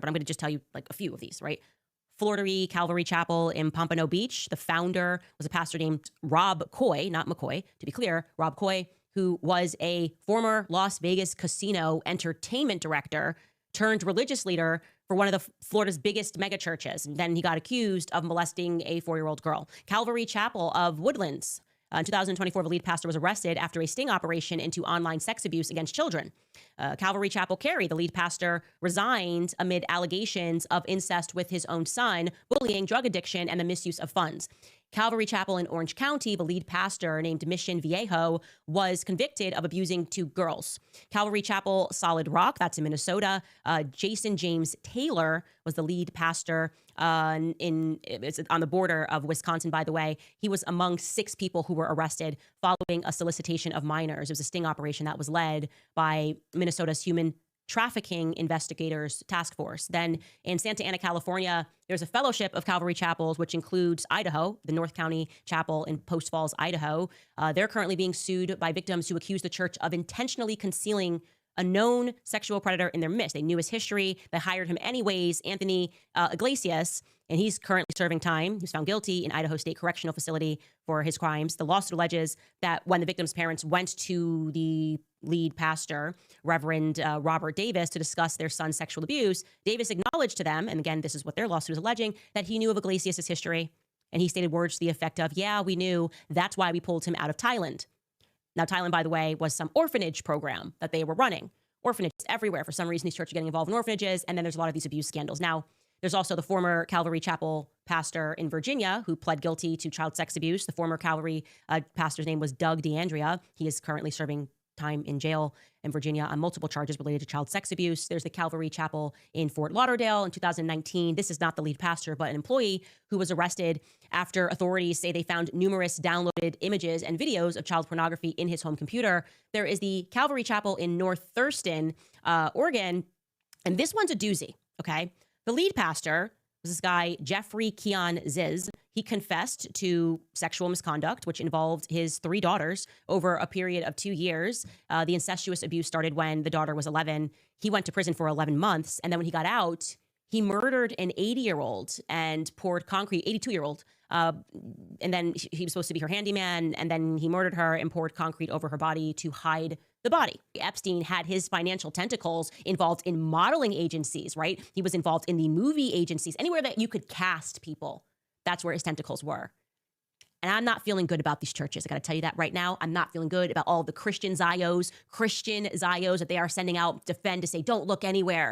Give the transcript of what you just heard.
but I'm going to just tell you like a few of these, right? Florida Calvary Chapel in Pompano Beach. The founder was a pastor named Rob Coy, not McCoy, to be clear, Rob Coy, who was a former Las Vegas casino entertainment director turned religious leader for one of the Florida's biggest megachurches. And then he got accused of molesting a 4-year-old girl. Calvary Chapel of Woodlands. In 2024, the lead pastor was arrested after a sting operation into online sex abuse against children. Calvary Chapel Cary, the lead pastor, resigned amid allegations of incest with his own son, bullying, drug addiction, and the misuse of funds. Calvary Chapel in Orange County, the lead pastor named Mission Viejo was convicted of abusing 2 girls. Calvary Chapel Solid Rock, that's in Minnesota. Jason James Taylor was the lead pastor it's on the border of Wisconsin, by the way. He was among 6 people who were arrested following a solicitation of minors. It was a sting operation that was led by Minnesota's Human Trafficking Investigators Task Force. Then in Santa Ana, California, there's a fellowship of Calvary Chapels, which includes Idaho, the North County Chapel in Post Falls, Idaho. They're currently being sued by victims who accuse the church of intentionally concealing a known sexual predator in their midst. They knew his history. They hired him anyways, Anthony Iglesias, and he's currently serving time. He was found guilty in Idaho State Correctional Facility for his crimes. The lawsuit alleges that when the victim's parents went to the lead pastor, Reverend Robert Davis, to discuss their son's sexual abuse, Davis acknowledged to them, and again, this is what their lawsuit is alleging, that he knew of Iglesias' history. And he stated words to the effect of, yeah, we knew. That's why we pulled him out of Thailand. Now, Thailand, by the way, was some orphanage program that they were running. Orphanages everywhere. For some reason, these churches are getting involved in orphanages, and then there's a lot of these abuse scandals. Now, there's also the former Calvary Chapel pastor in Virginia who pled guilty to child sex abuse. The former Calvary pastor's name was Doug DeAndrea. He is currently serving time in jail in Virginia on multiple charges related to child sex abuse. There's the Calvary Chapel in Fort Lauderdale in 2019. This is not the lead pastor, but an employee who was arrested after authorities say they found numerous downloaded images and videos of child pornography in his home computer. There is the Calvary Chapel in North Thurston, Oregon, and this one's a doozy, okay? The lead pastor was this guy, Jeffrey Keon Ziz. He confessed to sexual misconduct, which involved his 3 daughters over a period of 2 years. The incestuous abuse started when the daughter was 11. He went to prison for 11 months. And then when he got out, he murdered an 80-year-old and poured concrete, 82-year-old. And then he was supposed to be her handyman. And then he murdered her and poured concrete over her body to hide the body. Epstein had his financial tentacles involved in modeling agencies, right? He was involved in the movie agencies, anywhere that you could cast people. That's where his tentacles were. And I'm not feeling good about these churches. I got to tell you that right now. I'm not feeling good about all the Christian Zios that they are sending out, defend, to say, don't look anywhere.